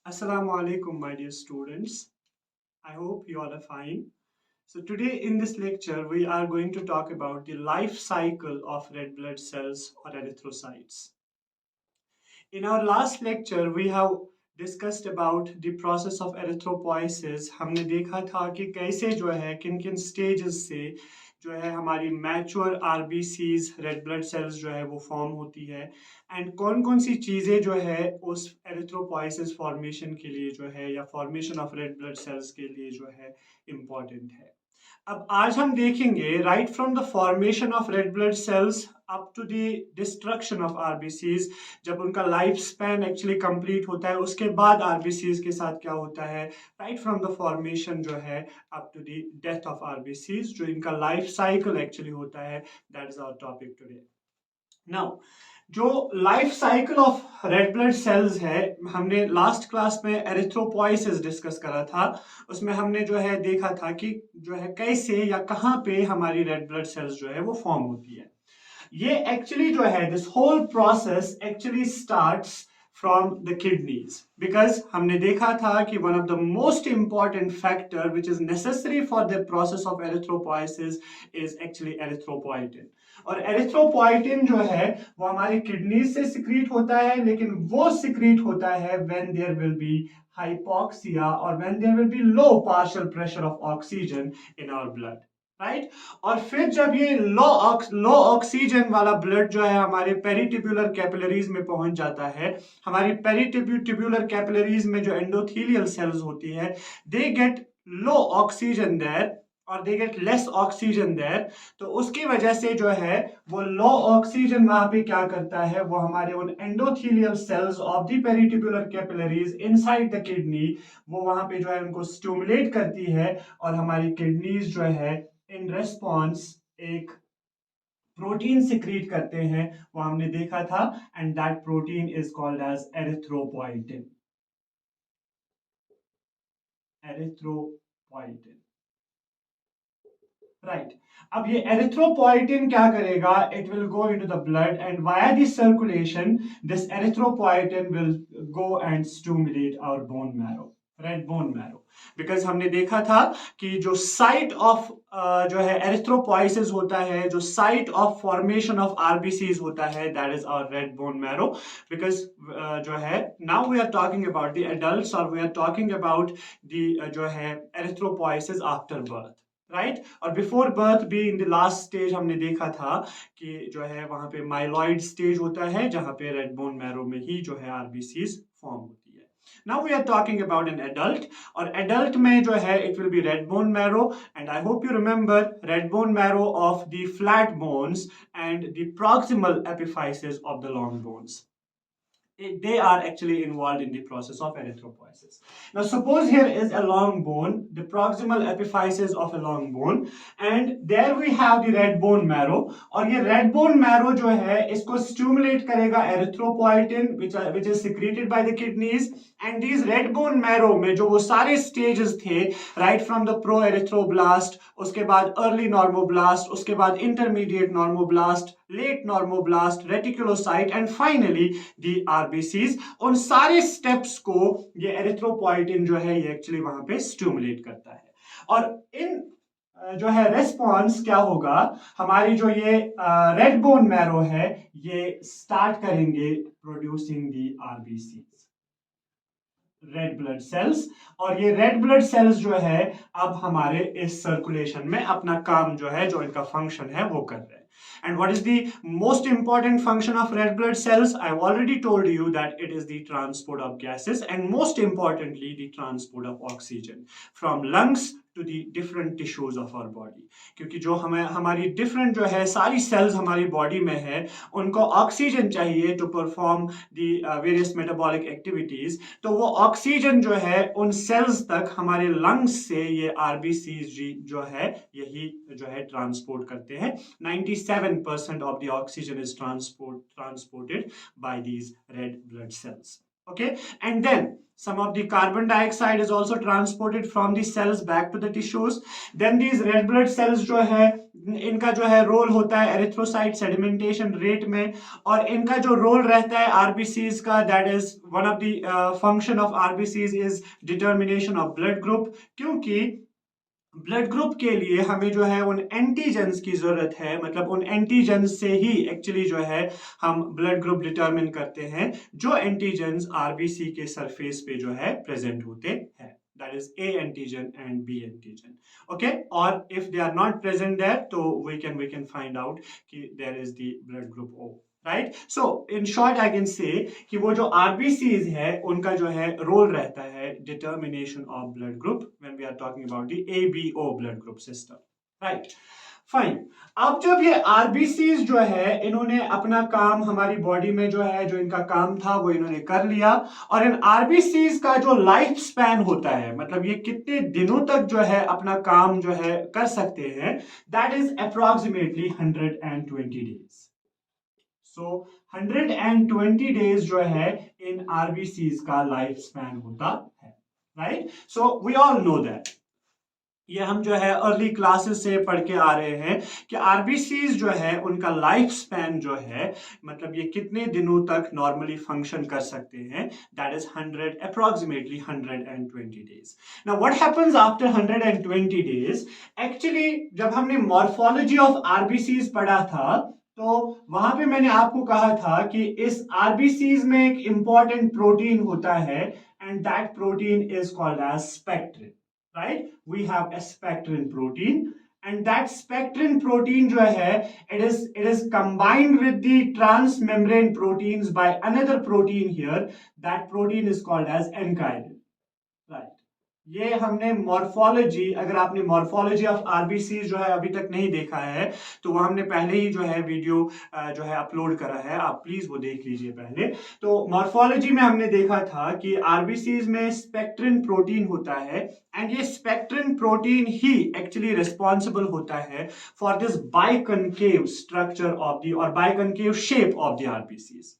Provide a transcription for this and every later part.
Assalamu alaikum, my dear students. I hope you all are fine. So, today in this lecture, we are going to talk about the life cycle of red blood cells or erythrocytes. In our last lecture, we have discussed about the process of erythropoiesis. हमने देखा था कि कैसे जो है किन किन stages से जो है हमारी mature RBCs red blood sales जो है वो फॉर्म होती है एंड कौन कौन सी चीज़ें जो है उस एरिथ्रोपोइसिस फॉर्मेशन के लिए जो है या formation of red blood sales के लिए जो है इम्पॉर्टेंट है। अब आज हम देखेंगे right from the formation of red blood cells up to the destruction of RBCs. जब उनका लाइफ स्पैन एक्चुअली कंप्लीट होता है उसके बाद आरबीसीज के साथ क्या होता है, राइट फ्रॉम द फॉर्मेशन जो है up to the death of RBCs, जो इनका लाइफ साइकिल एक्चुअली होता है, that is our topic today. Now जो life cycle of red blood cells है, हमने लास्ट क्लास में एरिथ्रोपोइसिस डिस्कस करा था। उसमें हमने जो है देखा था कि जो है कैसे या कहाँ पे हमारी रेड ब्लड सेल्स जो है वो फॉर्म होती है। ये एक्चुअली जो है this whole process actually starts from the kidneys, because हमने देखा था कि one of the most important factor which is necessary for the process of erythropoiesis is actually erythropoietin. और एरिथ्रोपोइटिन जो है वो हमारी किडनीज से सिक्रीट होता है, लेकिन वो सिक्रीट होता है when there will be hypoxia or when there will be low partial pressure of oxygen in our blood, right. और फिर जब ये लो ऑक्सीजन वाला ब्लड जो है हमारे पेरिटिब्यूलर कैपिलरीज में पहुंच जाता है, हमारी पेरिटिब्यूलर कैपिलरीज में जो एंडोथेलियल सेल्स होती है, they get low oxygen there और they get less oxygen there. तो उसकी वजह से जो है वो लो ऑक्सीजन वहां पे क्या करता है, वो हमारे उन endothelial cells of the peritubular capillaries inside the kidney, वो वहां पे जो है उनको स्टिमुलेट करती है और हमारी किडनीज जो है इन रेस्पॉन्स एक प्रोटीन सिक्रीट करते हैं, वो हमने देखा था, and that protein is called as erythropoietin. Erythropoietin, right. अब ये एरिथ्रोपोइटिन क्या करेगा, it will go into the blood and via the circulation this erythropoietin will go and stimulate our bone marrow, red bone marrow. Because हमने देखा था कि जो site of जो है एरिथ्रोपोइसिस होता है, जो site of formation of RBCs होता है, that is our red bone marrow. Because जो है now we are talking about the adults और we are talking about the जो है एरिथ्रोपोइसिस आफ्टर बर्थ, राइट। और बिफोर बर्थ भी इन द लास्ट स्टेज हमने देखा था कि जो है वहां पे माइलॉइड स्टेज होता है जहां पे रेड बोन मैरो में ही जो है आरबीसीज फॉर्म होती है। Now we are talking about an adult, और एडल्ट में जो है it will be red bone marrow, and I hope you remember red bone marrow of the flat bones and the proximal epiphysis of the long bones, they are actually involved in the process of erythropoiesis. Now suppose here is a long bone, the proximal epiphysis of a long bone, and there we have the red bone marrow, और ये red bone marrow जो है इसको stimulate करेगा erythropoietin which is secreted by the kidneys, and these red bone marrow में जो वो सारे stages थे, right from the pro-erythroblast, उसके बाद early normoblast, उसके बाद intermediate normoblast, late normoblast, reticulocyte, and finally the RBCs, उन सारे स्टेप्स को ये एरिथ्रोपोइटिन जो है ये एक्चुअली वहां पे स्टिमुलेट करता है। और इन जो है रेस्पॉन्स क्या होगा, हमारी जो ये रेड बोन मैरो है ये स्टार्ट करेंगे प्रोड्यूसिंग दी आरबीसीज, रेड ब्लड सेल्स। और ये रेड ब्लड सेल्स जो है अब हमारे इस सर्कुलेशन में अपना काम जो है, जो इनका फंक्शन है वो कर रहे हैं। And what is the most important function of red blood cells? I've already told you that it is the transport of gases and most importantly the transport of oxygen from lungs to the different tissues of our body। क्योंकि जो हमें हमारी different जो है सारी cells हमारी body में है, उनको ऑक्सीजन चाहिए to perform the various metabolic activities। तो वो ऑक्सीजन जो है उन सेल्स तक हमारे लंग्स से ये आरबीसीज जो है यही जो है ट्रांसपोर्ट करते हैं। 97% of the oxygen is transported by these red blood cells। okay, and then some of the carbon dioxide is also transported from the cells back to the tissues. Then these red blood cells जो है इनका जो है role होता है erythrocyte sedimentation rate में, और इनका जो रोल रहता है आरबीसीज का, that is one of the function of RBCs is determination of blood group, क्योंकि ब्लड ग्रुप के लिए हमें जो है उन एंटीजेंस की जरूरत है, मतलब उन एंटीजेंस से ही एक्चुअली जो है हम ब्लड ग्रुप डिटरमिन करते हैं, जो एंटीजेंस आरबीसी के सरफेस पे जो है प्रेजेंट होते हैं, that is A antigen and B antigen, okay, और if they are not present there तो वी कैन फाइंड आउट कि there is the blood group O, right. So in short I can say कि वो जो RBCs है उनका जो है रोल रहता है determination of blood group when we are talking about the ABO blood group system, right. Fine. अब जब ये आरबीसीज जो है इन्होंने अपना काम हमारी बॉडी में जो है जो इनका काम था वो इन्होंने कर लिया, और इन आरबीसीज का जो लाइफ स्पैन होता है, मतलब ये कितने दिनों तक जो है अपना काम जो है कर सकते हैं, that is approximately 120 days. So 120 days जो है इन आरबीसीज का लाइफ स्पैन होता है, right. So we all know that, ये हम जो है अर्ली क्लासेस से पढ़ के आ रहे हैं कि आरबीसीज जो है उनका लाइफ स्पैन जो है, मतलब ये कितने दिनों तक नॉर्मली फंक्शन कर सकते हैं, that is 100 120 days. Now what happens after 120 days, actually जब हमने मॉर्फोलॉजी ऑफ आरबीसीज पढ़ा था तो वहां पे मैंने आपको कहा था कि इस आरबीसीज में एक इंपॉर्टेंट प्रोटीन होता है, and that protein is called as spectrin, right? We have a spectrin protein, and that spectrin protein जो है it is combined with the transmembrane proteins by another protein here. That protein is called as enkydin, right? ये हमने morphology, अगर आपने morphology of RBC जो है अभी तक नहीं देखा है तो वो हमने पहले ही जो है वीडियो जो है अपलोड करा है, आप प्लीज वो देख लीजिए पहले. तो मॉर्फोलॉजी में हमने देखा था कि आरबीसीज में स्पेक्ट्रिन प्रोटीन होता है, एंड ये स्पेक्ट्रिन प्रोटीन ही एक्चुअली रिस्पॉन्सिबल होता है for this biconcave structure of the और biconcave shape of the RBCs,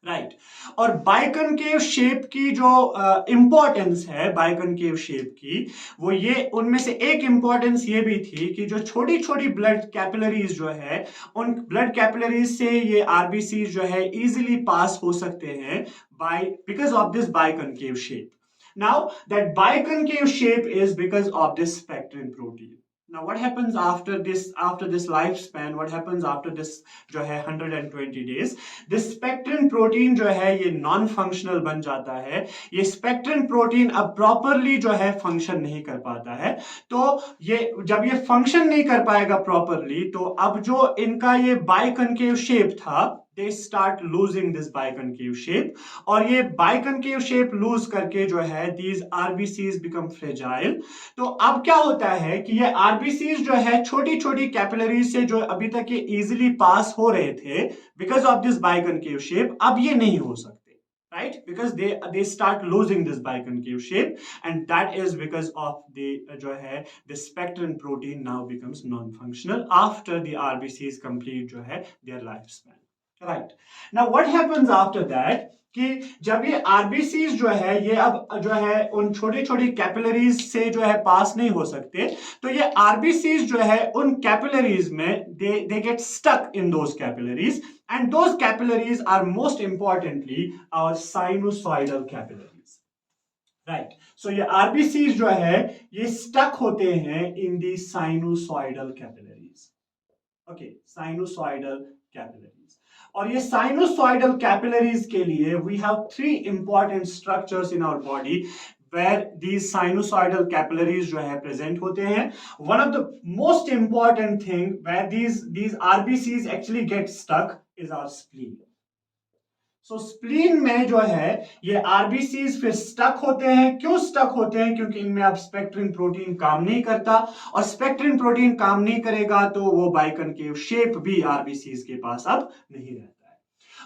right. और बाइकनकेव शेप की जो इंपॉर्टेंस है बाइकनकेव शेप की, वो ये उनमें से एक इंपॉर्टेंस ये भी थी कि जो छोटी छोटी ब्लड कैपिलरीज जो है उन ब्लड कैपिलरीज से ये आरबीसी जो है इजीली पास हो सकते हैं by because of this biconcave shape. Now that biconcave shape is because of this spectrin protein. Now what happens after this lifespan, what happens after this जो है 120 days, this spectrin protein जो है ये non functional बन जाता है. ये spectrin protein अब प्रॉपरली जो है फंक्शन नहीं कर पाता है. तो ये जब ये फंक्शन नहीं कर पाएगा प्रॉपरली, तो अब जो इनका ये बाइकनकेव शेप था, they start losing this biconcave shape, और ये biconcave shape lose करके जो है these RBCs become fragile. तो अब क्या होता है कि ये RBCs जो है छोटी छोटी कैपिलरीज से जो अभी तक ये easily पास हो रहे थे because of this biconcave shape, अब ये नहीं हो सकते, right? Because they start losing this biconcave shape, and that is because of the जो है the spectrin protein now becomes non-functional after the RBCs complete जो है their lifespan. Right. Now what happens after that कि जब ये RBCs जो है ये अब जो है उन छोटी छोटी कैपिलरीज से जो है पास नहीं हो सकते, तो ये आरबीसीज जो है उन कैपिलरीज में they get stuck in those capillaries, and those capillaries are most importantly our sinusoidal capillaries, right. So ये आरबीसीज जो है ये स्टक होते हैं in the sinusoidal capillaries, okay, sinusoidal capillaries. और ये साइनोसॉइडल कैपिलरीज के लिए we have 3 important structures in our body where these sinusoidal capillaries जो है present होते हैं. One of the most important thing where these RBCs actually get stuck is our spleen. So spleen में जो है ये RBCs फिर stuck होते हैं. क्यों stuck होते हैं? क्योंकि इनमें अब स्पेक्ट्रिन प्रोटीन काम नहीं करता, और स्पेक्ट्रिन प्रोटीन काम नहीं करेगा तो वो बाइकनकेव शेप भी RBCs के पास अब नहीं रहता.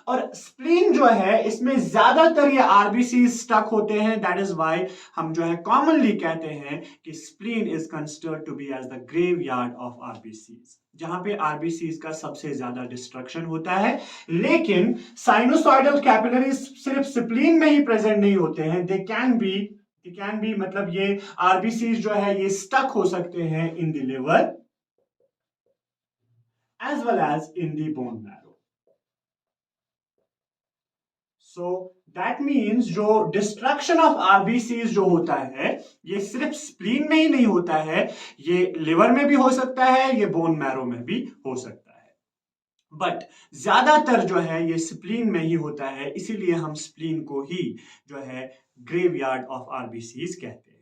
और स्प्लीन जो है इसमें ज्यादातर ये आरबीसी स्टक होते हैं. दैट इज व्हाई हम जो है कॉमनली कहते हैं कि spleen is considered to be as the graveyard of RBCs. जहां पे आरबीसीज का सबसे ज्यादा डिस्ट्रक्शन होता है। लेकिन साइनोसॉइडल कैपिलरीज सिर्फ स्प्लीन में ही प्रेजेंट नहीं होते हैं, दे कैन बी मतलब ये आरबीसीज जो है ये स्टक हो सकते हैं in the liver as well as in the bone marrow. So that means जो डिस्ट्रक्शन ऑफ आरबीसीज जो होता है ये सिर्फ स्प्लीन में ही नहीं होता है, ये लिवर में भी हो सकता है, ये बोन मैरो में भी हो सकता है, बट ज्यादातर जो है ये स्प्लीन में ही होता है, इसीलिए हम स्प्लीन को ही जो है ग्रेवयार्ड ऑफ आरबीसीज कहते हैं।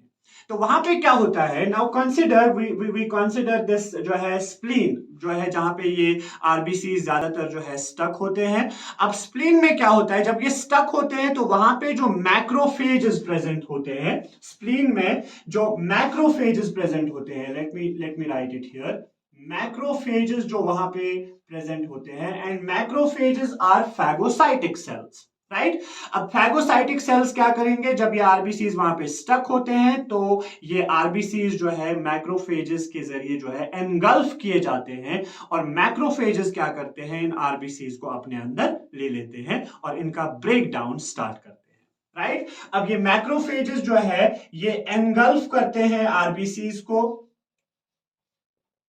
तो वहां पे क्या होता है, now consider we consider this जो है स्प्लीन जो है जहां पे ये आरबीसी ज्यादातर जो है स्टक होते हैं। अब स्प्लीन में क्या होता है, जब ये स्टक होते हैं तो वहां पे जो मैक्रोफेजेस प्रेजेंट होते हैं, स्प्लीन में जो मैक्रोफेजेस प्रेजेंट होते हैं, let me write it here, macrophages जो वहां पे प्रेजेंट होते हैं, and macrophages are phagocytic cells, right. अब फैगोसाइटिक सेल्स क्या करेंगे, जब ये आरबीसीज वहां पे स्टक होते हैं तो ये आरबीसीज जो है मैक्रोफेजेस के जरिए जो है एनगल्फ किए जाते हैं, और मैक्रोफेजेस क्या करते हैं, इन आरबीसीज को अपने अंदर ले लेते हैं और इनका ब्रेक डाउन स्टार्ट करते हैं, राइट। अब ये मैक्रोफेजेस जो है ये एनगल्फ करते हैं आरबीसीज को,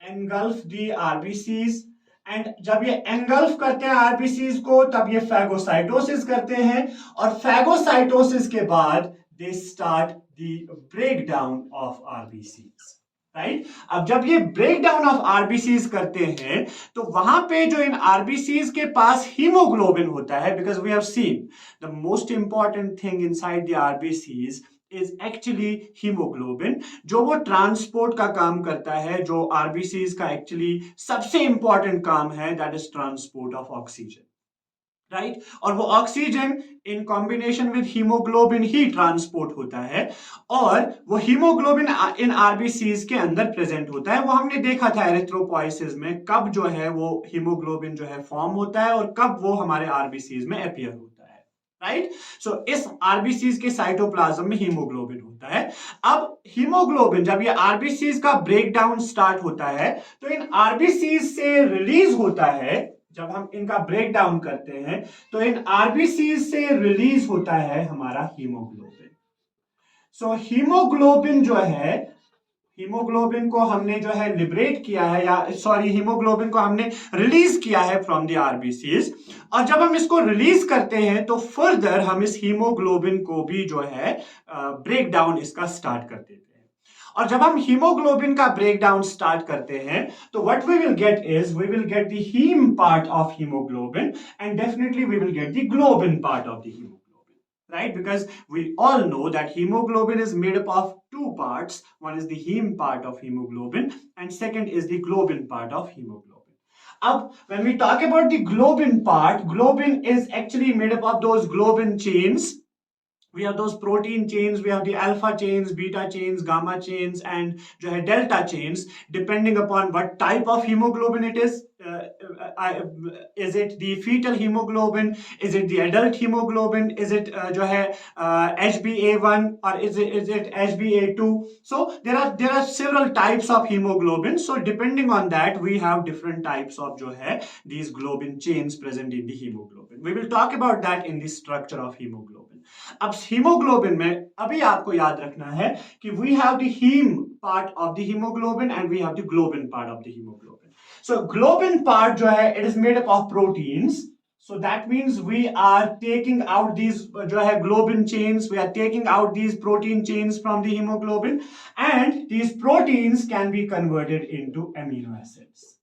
एनगल्फ दी आरबीसीज, एंड जब ये एनगल्फ करते हैं आरबीसीज को तब ये फैगोसाइटोसिस करते हैं, और फैगोसाइटोसिस के बाद they start the break down of RBCs, right. अब जब ये ब्रेक डाउन ऑफ आरबीसीज करते हैं तो वहां पे जो इन आरबीसीज के पास हीमोग्लोबिन होता है, because we have seen the most important thing inside the RBCs is actually haemoglobin, जो वो ट्रांसपोर्ट का काम करता है, जो आरबीसीज का एक्चुअली सबसे इंपॉर्टेंट काम है, that is transport of oxygen, right. और वो oxygen in combination with haemoglobin he transport होता है, और वो हीमोग्लोबिन इन आरबीसीज के अंदर प्रेजेंट होता है। वो हमने देखा था एरिथ्रोपोइसिस में, कब जो है वो हीमोग्लोबिन जो है फॉर्म होता है और कब वो हमारे आरबीसीज में अपीयर होता है, राइट। सो इस आरबीसीज के साइटोप्लाज्म में हीमोग्लोबिन होता है। अब हीमोग्लोबिन जब ये आरबीसीज का ब्रेक डाउन स्टार्ट होता है तो इन आरबीसीज से रिलीज होता है, जब हम इनका ब्रेक डाउन करते हैं तो इन आरबीसीज से रिलीज होता है हमारा हीमोग्लोबिन। सो हीमोग्लोबिन जो है, हीमोग्लोबिन को हमने जो है लिबरेट किया है, या सॉरी हीमोग्लोबिन को हमने रिलीज किया है फ्रॉम द आरबीसीज, और जब हम इसको रिलीज करते हैं तो फर्दर हम इस हीमोग्लोबिन को भी जो है ब्रेक डाउन इसका स्टार्ट कर देते हैं। और जब हम हीमोग्लोबिन का ब्रेक डाउन स्टार्ट करते हैं तो what we will get is we will get the haem part of haemoglobin, and definitely we will get the globin part of the haemoglobin, right? Because we all know that hemoglobin is made up of two parts. One is the heme part of hemoglobin and second is the globin part of hemoglobin. अब when we talk about the globin part, globin is actually made up of those globin chains. We have those protein chains, we have the alpha chains, beta chains, gamma chains, and जो है delta chains, depending upon what type of hemoglobin it is. Is it the fetal hemoglobin? Is it the adult hemoglobin? Is it जो है HbA1 or is it HbA2? So there are several types of hemoglobin. So depending on that, we have different types of जो है these globin chains present in the hemoglobin. We will talk about that in the structure of hemoglobin. अब हीमोग्लोबिन में अभी आपको याद रखना है कि we have the haem part of the haemoglobin and we have the globin part of the haemoglobin. So globin part जो है it is made up of proteins, so that means we are taking out these जो है globin chains, we are taking out these protein chains from the hemoglobin, and these proteins can be converted into amino acids.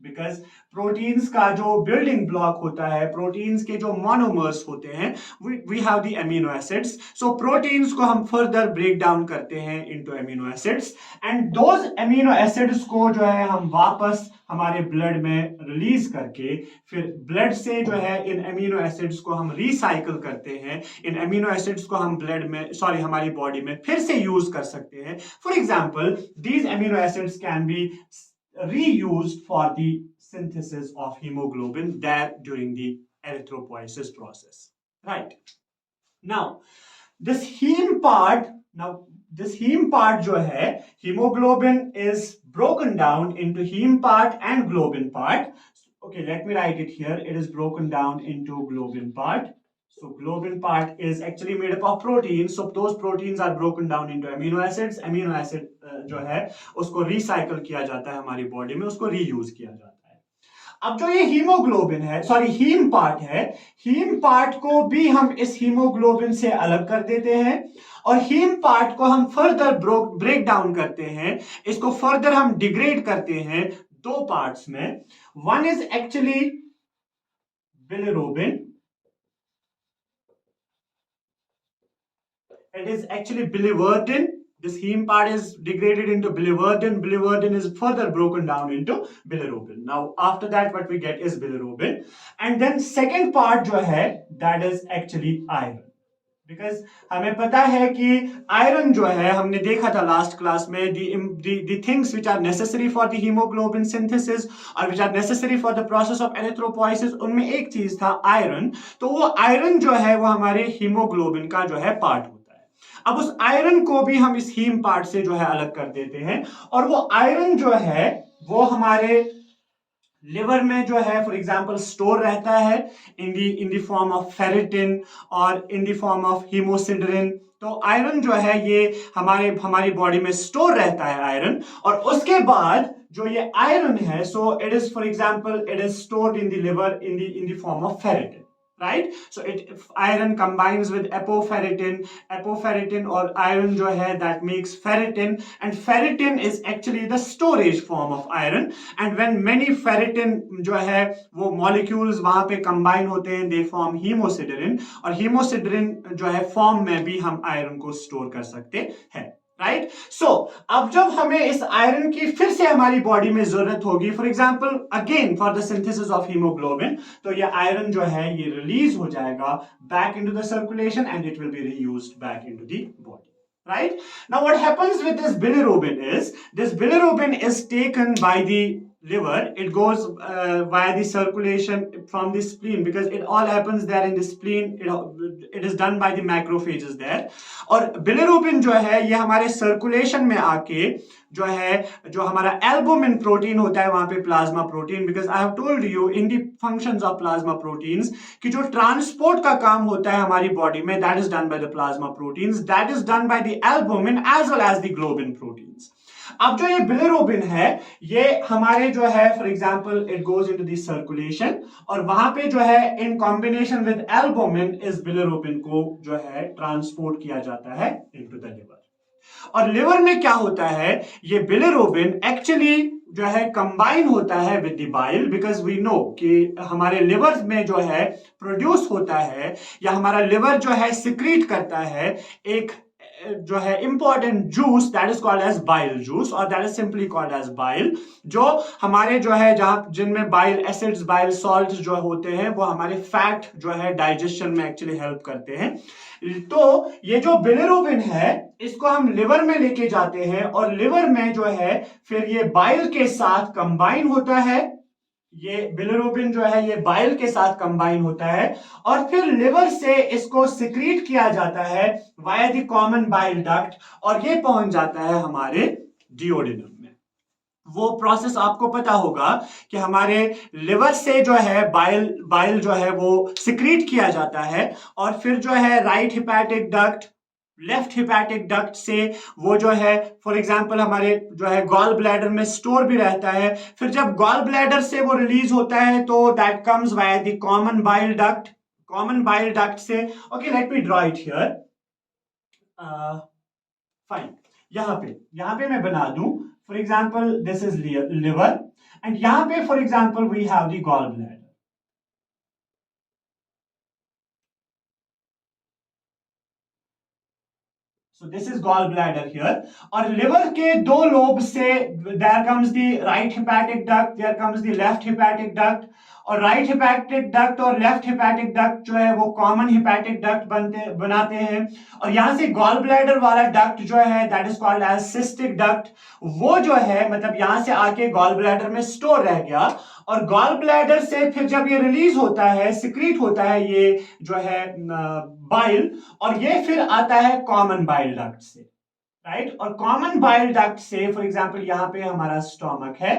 Because proteins का जो building block होता है, proteins के जो monomers होते हैं, we have the amino acids. So proteins को हम फर्दर ब्रेक डाउन करते हैं into amino acids, and those amino acids को जो है हम वापस हमारे ब्लड में रिलीज करके फिर ब्लड से जो है इन अमीनो एसिड्स को हम रिसाइकल करते हैं, इन अमीनो एसिड्स को हम ब्लड में सॉरी हमारी बॉडी में फिर से यूज कर सकते हैं। For example these amino acids can be reused for the synthesis of hemoglobin there during the erythropoiesis process, right? Now this heme part Now this heme part जो है, hemoglobin is broken down into heme part and globin part. Okay, let me write it here. It is broken down into globin part. So globin part is actually made up of proteins. So those proteins are broken down into amino acids. Amino acid जो है उसको recycle किया जाता है हमारी body में, उसको reuse किया जाता है। अब जो ये हीमोग्लोबिन है, सॉरी हीम पार्ट है, हीम पार्ट को भी हम इस हीमोग्लोबिन से अलग कर देते हैं और हीम पार्ट को हम फर्दर ब्रेक डाउन करते हैं, इसको फर्दर हम डिग्रेड करते हैं दो पार्ट्स में। One is actually bilirubin, it is actually biliverdin. This heme part is degraded into biliverdin. Biliverdin is further broken down into bilirubin. Now after that what we get is bilirubin, and then second part जो है that is actually iron. Because हमें पता है कि iron जो है, हमने देखा था लास्ट क्लास में, the things which are necessary for the hemoglobin synthesis और which are necessary for the process of erythropoiesis, उनमें एक चीज था आयरन। तो वो आयरन जो है वो हमारे हीमोग्लोबिन का जो है पार्ट होता है। अब उस आयरन को भी हम इस हीम पार्ट से जो है अलग कर देते हैं और वो आयरन जो है वो हमारे लिवर में जो है फॉर एग्जांपल स्टोर रहता है in the form of ferritin और इन द फॉर्म ऑफ हीमोसिडरिन। तो आयरन जो है ये हमारी बॉडी में स्टोर रहता है आयरन, और उसके बाद जो ये आयरन है, so it is for example it is stored in the liver in the form of ferritin, right? So iron combines with apoferritin or iron जो है that makes ferritin, and ferritin is actually the storage form of iron, and when many ferritin जो है वो molecules वहां पे combine होते हैं they form hemosiderin, और hemosiderin जो है form में भी हम iron को store कर सकते हैं, राइट। सो अब जब हमें इस आयरन की फिर से हमारी बॉडी में जरूरत होगी, for example again for the synthesis of haemoglobin, तो ये आयरन जो है ये रिलीज हो जाएगा back into the circulation and it will B reused back into the body, right? Now what happens with this bilirubin is, this bilirubin is taken by the liver, it goes via the circulation from the spleen, because it all happens there in the spleen, it is done by the macrophages there, और bilirubin जो है ये हमारे circulation में आके जो है जो हमारा एल्बुमिन प्रोटीन होता है वहां पे plasma protein, because I have told you in the functions of plasma proteins कि जो ट्रांसपोर्ट का काम होता है हमारी बॉडी में that is done by the plasma proteins, that is done by the albumin as well as the globin proteins. अब जो ये बिलिरुबिन है ये हमारे जो है for example it goes into the circulation, और वहां पे जो है इन कॉम्बिनेशन विद एल्बुमिन इस बिलिरुबिन को जो है ट्रांसपोर्ट किया जाता है इनटू द लिवर। और लिवर में क्या होता है, ये बिलिरुबिन एक्चुअली जो है कंबाइन होता है with the bile, because we know कि हमारे लिवर में जो है प्रोड्यूस होता है या हमारा लिवर जो है सिक्रीट करता है एक जो है important juice that is called as bile juice, और that is simply called as bile, जो हमारे जो है जहां जिनमें बाइल एसिड्स बाइल सॉल्ट जो होते हैं वो हमारे फैट जो है डाइजेशन में एक्चुअली हेल्प करते हैं। तो ये जो बिलिरुबिन है इसको हम लिवर में लेके जाते हैं और लिवर में जो है फिर ये बाइल के साथ कंबाइन होता है, ये बिलिरुबिन जो है ये बाइल के साथ कंबाइन होता है और फिर लिवर से इसको सिक्रीट किया जाता है via the common bile duct, और ये पहुंच जाता है हमारे डिओडिनम में। वो प्रोसेस आपको पता होगा कि हमारे लिवर से जो है बाइल जो है वो सिक्रीट किया जाता है और फिर जो है right hepatic duct left hepatic duct से वो जो है फॉर एग्जांपल हमारे जो है गॉल ब्लैडर में स्टोर भी रहता है, फिर जब गॉल ब्लैडर से वो रिलीज होता है तो that comes via the common bile duct से। Okay, let me draw it here, fine. यहां पे मैं बना दूं for example this is liver and यहां पे for example we have the gallbladder. So this is gallbladder here, और liver के दो लोब से there comes the right hepatic duct, there comes the left hepatic duct, और right hepatic duct और left hepatic duct जो है वो common hepatic duct बनाते हैं। और यहां से गॉल ब्लैडर वाला डक्ट जो है that is called as cystic duct, वो जो है मतलब यहां से आके गॉल ब्लैडर में स्टोर रह गया, और गॉल ब्लैडर से फिर जब ये रिलीज होता है, सिक्रीट होता है ये जो है बाइल, और ये फिर आता है कॉमन बाइल डक्ट से, राइट। और कॉमन बाइल डक्ट से फॉर एग्जांपल यहां पे हमारा स्टोमक है,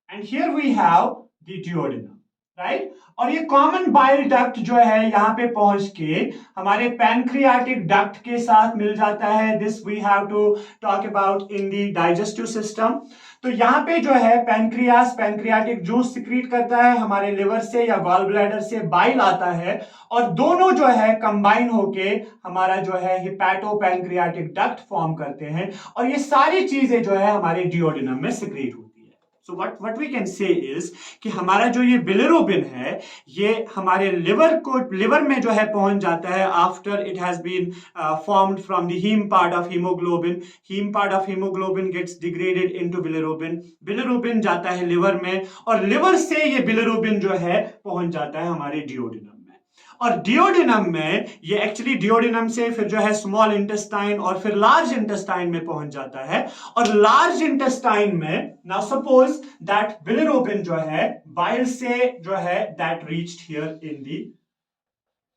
and here we have the duodenum, right. और ये कॉमन बाइल डक्ट जो है यहां पे पहुंच के हमारे पैनक्रियाटिक डक्ट के साथ मिल जाता है। This we have to talk about in the digestive system. तो यहाँ पे जो है पैनक्रियाटिक जूस सिक्रीट करता है, हमारे लिवर से या गॉल ब्लैडर से बाइल आता है, और दोनों जो है कंबाइन होके हमारा जो है हिपैटो पैनक्रियाटिक डक्ट फॉर्म करते हैं, और ये सारी चीजें जो है हमारे डिओडिनम में सिक्रीट होती है। So what we can say is कि हमारा जो ये बिलिरुबिन है ये हमारे लिवर में जो है पहुंच जाता है after it has been formed from the haem part of haemoglobin. Haem part of haemoglobin gets degraded into bilirubin, bilirubin जाता है लिवर में, और लिवर से ये बिलिरुबिन जो है पहुंच जाता है हमारे डिओडिनम। और डिओडिनम में ये एक्चुअली डिओडिनम से फिर जो है स्मॉल इंटेस्टाइन और फिर लार्ज इंटेस्टाइन में पहुंच जाता है। और लार्ज इंटेस्टाइन में नाउ सपोज दैट बिलिरुबिन जो है बाइल से जो है that reached here in the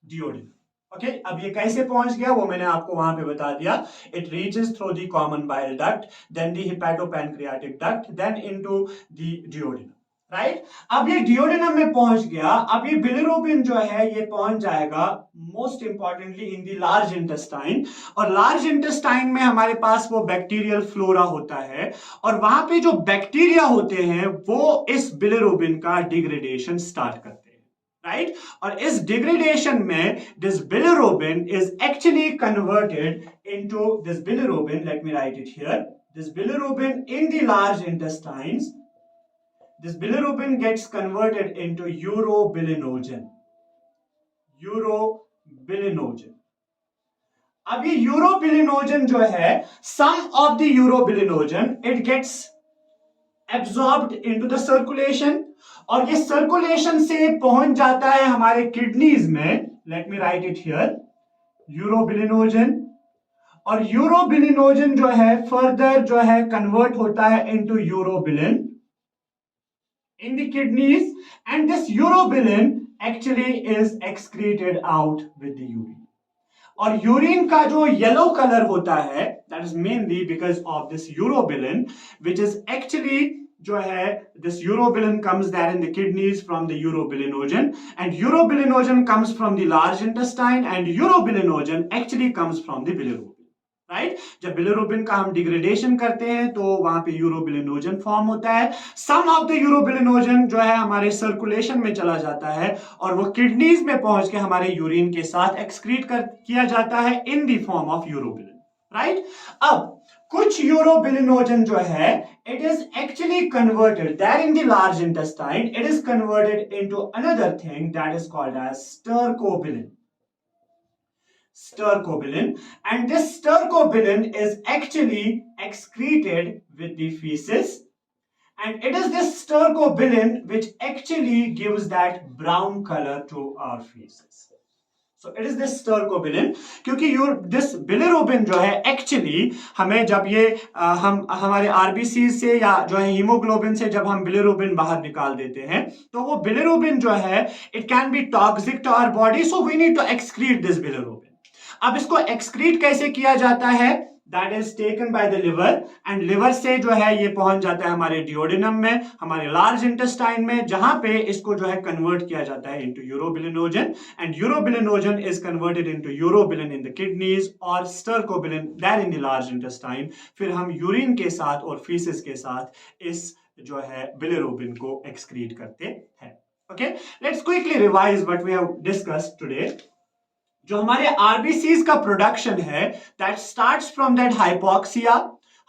duodenum. Okay, अब ये कैसे पहुंच गया वो मैंने आपको वहां पे बता दिया। It reaches through the common bile duct, then the hepatopancreatic duct, then into the duodenum, right. अब ये डिओडिनम में पहुंच गया, अब ये बिलिरुबिन जो है ये पहुंच जाएगा most importantly in the large intestine. और लार्ज इंटेस्टाइन में हमारे पास वो बैक्टीरियल फ्लोरा होता है, और वहां पे जो बैक्टीरिया होते हैं वो इस बिलिरुबिन का डिग्रेडेशन स्टार्ट करते हैं, राइट। और इस डिग्रेडेशन में this bilirubin is actually converted into this bilirubin, late me write it here, this bilirubin in the large intestines, this bilirubin gets converted into urobilinogen. Urobilinogen. अब ये urobilinogen जो है, some of the urobilinogen it gets absorbed into the circulation, और ये circulation से पहुंच जाता है हमारे किडनीज में, let me write it here, urobilinogen। और urobilinogen जो है फर्दर जो है कन्वर्ट होता है into urobilin in the kidneys, and this urobilin actually is excreted out with the urine. और यूरिन का जो येलो कलर होता है that is mainly because of this urobilin, which is actually जो है this urobilin comes there in the kidneys from the urobilinogen, and urobilinogen comes from the large intestine, and urobilinogen actually comes from the bilirubin, right. जब bilirubin का हम degradation करते हैं तो वहां पे यूरोबिलिनोजन फॉर्म होता है। सम ऑफ द यूरोबिलिनोजन जो है हमारे सर्कुलेशन में चला जाता है, और वो किडनीज में पहुंच के हमारे यूरिन के साथ एक्सक्रीट किया जाता है in the form of urobilin, right. अब कुछ यूरोबिलिनोजन जो है it is actually converted there in the large intestine, it is converted into another thing that is called as stercobilin. Stercobilin, and this stercobilin is actually excreted with the feces, and it is this stercobilin which actually gives that brown color to our feces. So it is this stercobilin, क्योंकि this bilirubin जो है actually हमें जब ये हम हमारे RBC से या जो है हीमोग्लोबिन से जब हम बिलिरुबिन बाहर निकाल देते हैं तो वो बिलिरुबिन जो है it can be toxic to our body, so we need to excrete this bilirubin. अब इसको एक्सक्रीट कैसे किया जाता है, that is taken by the liver, and liver से जो है ये पहुंच जाता है हमारे डिओडिनम में, हमारे लार्ज इंटेस्टाइन में, जहां पे इसको जो है कन्वर्ट किया जाता है into urobilinogen, and urobilinogen is converted into urobilin in the kidneys, और stercobilin there in the large intestine. फिर हम यूरिन के साथ और फीसिस के साथ इस जो है बिलिरुबिन को एक्सक्रीट करते हैं। Okay, let's quickly revise what we have discussed today. जो हमारे आरबीसीज का प्रोडक्शन है that starts from that hypoxia.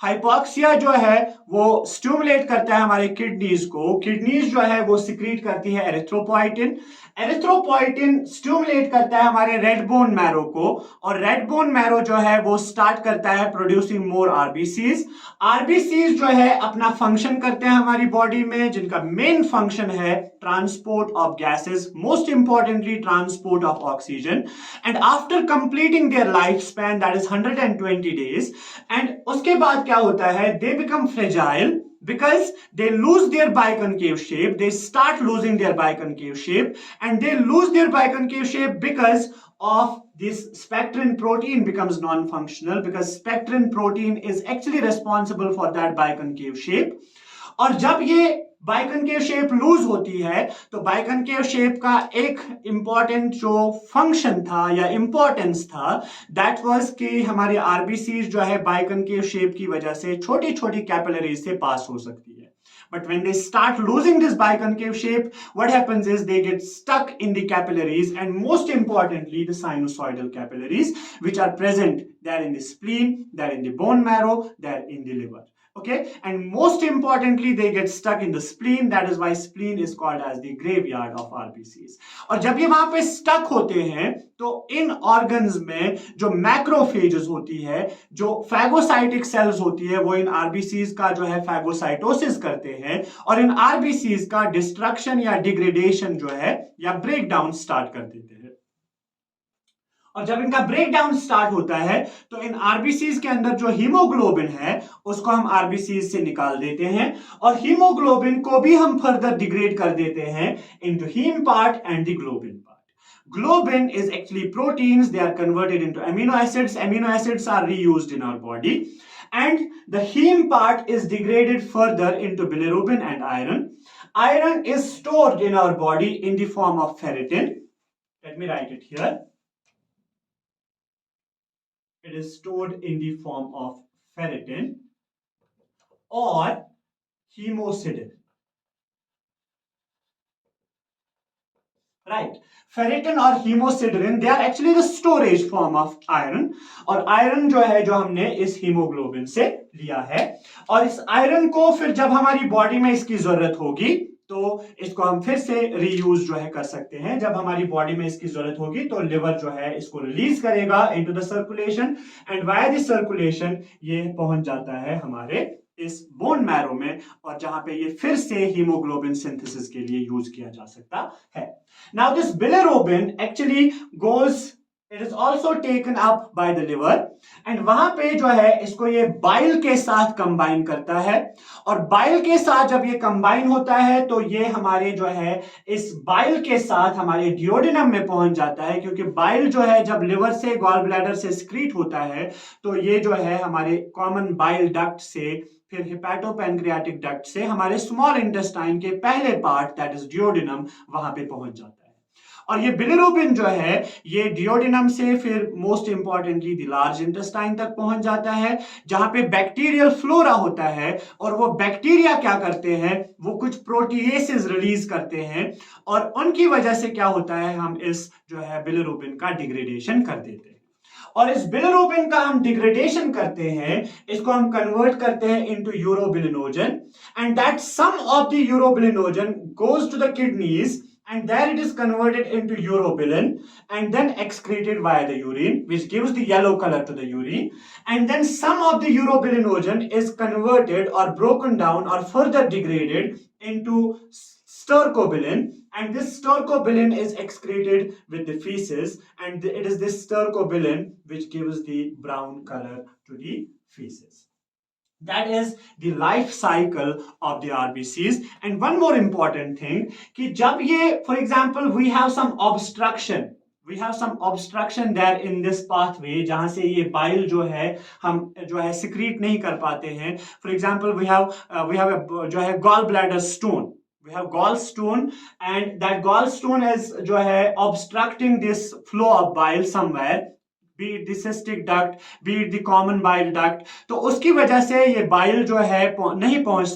Hypoxia जो है वो स्टिमुलेट करता है हमारे किडनीज को, किडनीज जो है वो सिक्रीट करती है एरिथ्रोपोइटिन, एरिथ्रोपोइटिन स्टिमुलेट करता है हमारे रेड बोन मैरो को, और रेड बोन मैरो जो है वो स्टार्ट करता है प्रोड्यूसिंग मोर आरबीसीज। आरबीसीज जो है अपना फंक्शन करते हैं हमारी बॉडी में, जिनका मेन फंक्शन है transport of gases, most importantly transport of oxygen, and after completing their life span that is 120 days, and उसके बाद क्या होता है, they become fragile because they lose their biconcave shape, they start losing their biconcave shape, and they lose their biconcave shape because of this spectrin protein becomes non-functional, because spectrin protein is actually responsible for that biconcave shape. और जब ये biconcave shape loose होती है तो biconcave shape का एक important जो function था या इंपॉर्टेंस था, दैट वाज कि हमारी आरबीसीज जो है बाइकनकेव शेप की वजह से छोटी छोटी कैपिलरीज से पास हो सकती है. But when they start losing this biconcave shape, what happens is they get stuck in the capillaries, and most importantly the sinusoidal capillaries, which are present there in the spleen, there in the bone marrow, there in the liver. Okay, and most importantly they get stuck in the spleen. That is why spleen is called as the graveyard of RBCs. और जब ये वहां पे stuck होते हैं तो इन organs में जो macrophages होती है, जो phagocytic cells होती है, वो इन RBCs का जो है phagocytosis करते हैं और इन RBCs का destruction या degradation जो है या breakdown start कर देते हैं. और जब इनका ब्रेक डाउन स्टार्ट होता है तो इन आरबीसीज के अंदर जो हीमोग्लोबिन है उसको हम आरबीसीज से निकाल देते हैं, और हीमोग्लोबिन को भी हम फर्दर डिग्रेड कर देते हैं into haem part and the globin part. Globin is actually proteins. They are converted into amino acids. Amino acids are reused in our body, and the heme part is degraded further into bilirubin and iron. Iron is stored in our body in the form of ferritin. Let me write it here. It is stored in the form of ferritin or hemosiderin. Right, ferritin और hemosiderin, they are actually the storage form of iron, और iron जो है जो हमने इस hemoglobin से लिया है, और इस iron को फिर जब हमारी बॉडी में इसकी जरूरत होगी तो इसको हम फिर से रीयूज जो है कर सकते हैं. जब हमारी बॉडी में इसकी जरूरत होगी तो लिवर जो है इसको रिलीज करेगा into the circulation, and via this circulation ये पहुंच जाता है हमारे इस बोन मैरो में, और जहां पे ये फिर से हीमोग्लोबिन सिंथेसिस के लिए यूज किया जा सकता है. Now this bilirubin actually goes, it is also taken up by the liver, and वहां पे जो है इसको ये बाइल के साथ कंबाइन करता है, और बाइल के साथ जब ये कंबाइन होता है तो ये हमारे जो है इस बाइल के साथ हमारे डियोडिनम में पहुंच जाता है, क्योंकि बाइल जो है जब लिवर से गॉल ब्लैडर से स्क्रीट होता है तो ये जो है हमारे कॉमन बाइल डक्ट से फिर हिपैटोपैनक्रियाटिक डक्ट से हमारे स्मॉल इंटेस्टाइन के पहले पार्ट दैट इज डियोडिनम वहां पे पहुंच जाता है. और ये बिलिरुबिन जो है ये डियोडिनम से फिर most importantly the large intestine तक पहुंच जाता है, जहां पे बैक्टीरियल फ्लोरा होता है, और वो बैक्टीरिया क्या करते हैं, वो कुछ प्रोटीएसेस रिलीज करते हैं, और उनकी वजह से क्या होता है, हम इस जो है बिलिरुबिन का डिग्रेडेशन कर देते हैं. और इस बिलिरुबिन का हम डिग्रेडेशन करते हैं, इसको हम कन्वर्ट करते हैं into urobilinogen, and that some of the urobilinogen goes to the kidneys, and there it is converted into urobilin and then excreted via the urine, which gives the yellow color to the urine, and then some of the urobilinogen is converted or broken down or further degraded into stercobilin, and this stercobilin is excreted with the feces, and it is this stercobilin which gives the brown color to the feces. That is the life cycle of the RBCs. And one more important thing कि जब ये for example we have some obstruction there in this pathway जहां से ये bile जो है हम जो है secrete नहीं कर पाते हैं. For example we have a जो है gallbladder stone. We have gallstone, and that gallstone is जो है obstructing this flow of bile somewhere B it the cystic duct, B it the common bile duct, तो उसकी वजह से ये bile जो है नहीं पहुंच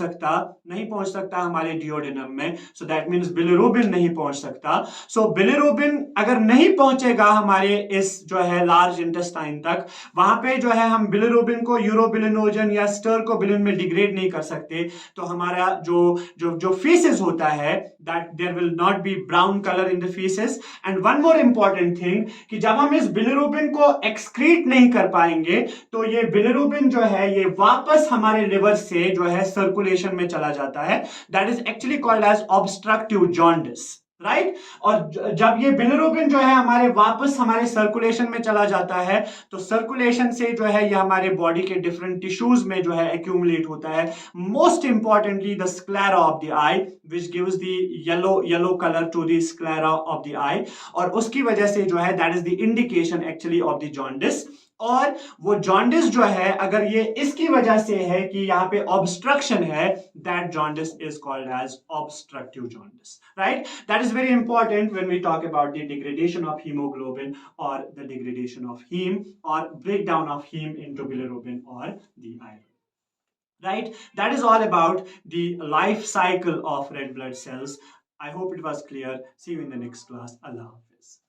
सकता हमारे डिओडेनम में, सो दैट मीन्स बिलिरुबिन नहीं पहुंच सकता। सो बिलिरुबिन अगर नहीं पहुंचेगा हमारे इस जो है लार्ज इंटेस्टाइन तक, वहां पे जो है हम बिलिरुबिन को यूरोबिलिनोजन या स्टर्कोबिलिन में डिग्रेड नहीं कर सकते, तो हमारा जो जो जो फीसेस होता है that there will not be brown colour in the faeces. And one more important thing कि जब हम इस बिलिरुबिन को एक्सक्रीट नहीं कर पाएंगे तो ये बिलिरुबिन जो है ये वापस हमारे लिवर से जो है सर्कुलेशन में चला जाता है, that is actually called as obstructive jaundice, right. और जब ये बिलिरुबिन जो है हमारे वापस हमारे सर्कुलेशन में चला जाता है तो सर्कुलेशन से जो है ये हमारे बॉडी के डिफरेंट टिश्यूज में जो है एक्यूमुलेट होता है, most importantly the sclera of the eye which gives the yellow colour to the sclera of the eye, और उसकी वजह से जो है that is the indication actually of the jaundice. और वो जॉन्डिस जो है अगर ये इसकी वजह से है कि यहाँ पे ऑब्स्ट्रक्शन है, that jaundice is called as obstructive jaundice, right. That is very important when we talk about the degradation of haemoglobin और द डिग्रेडेशन ऑफ हीम और breakdown of heme into bilirubin और the iron, right? That is all about the life cycle of red blood cells. I hope it was clear. See you in the next class. Allah Hafiz.